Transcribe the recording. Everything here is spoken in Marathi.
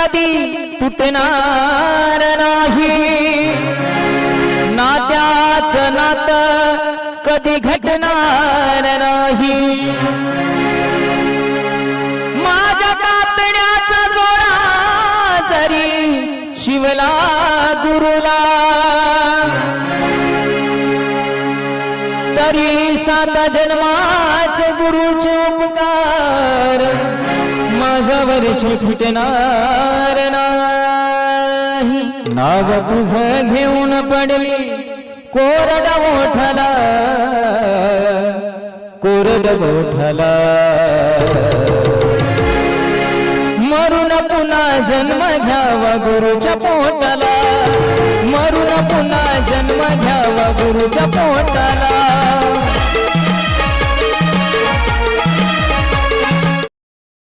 कधी तुटणार नाही, नात्याचं नातं कधी घटणार नाही। माझ्या कातण्याचा जोडा जरी शिवला गुरुला, तरी 7 जन्माचे गुरुचे उपकार माझ्यावरचे फिटणार नाही। नाव तुझं घेऊन पडली कोरड ओठाला, कोरड ओठाला, मरून पुन्हा जन्म घ्यावा गुरुच्या पोटाला, मरून पुन्हा जन्म घ्यावा गुरुच्या पोटाला।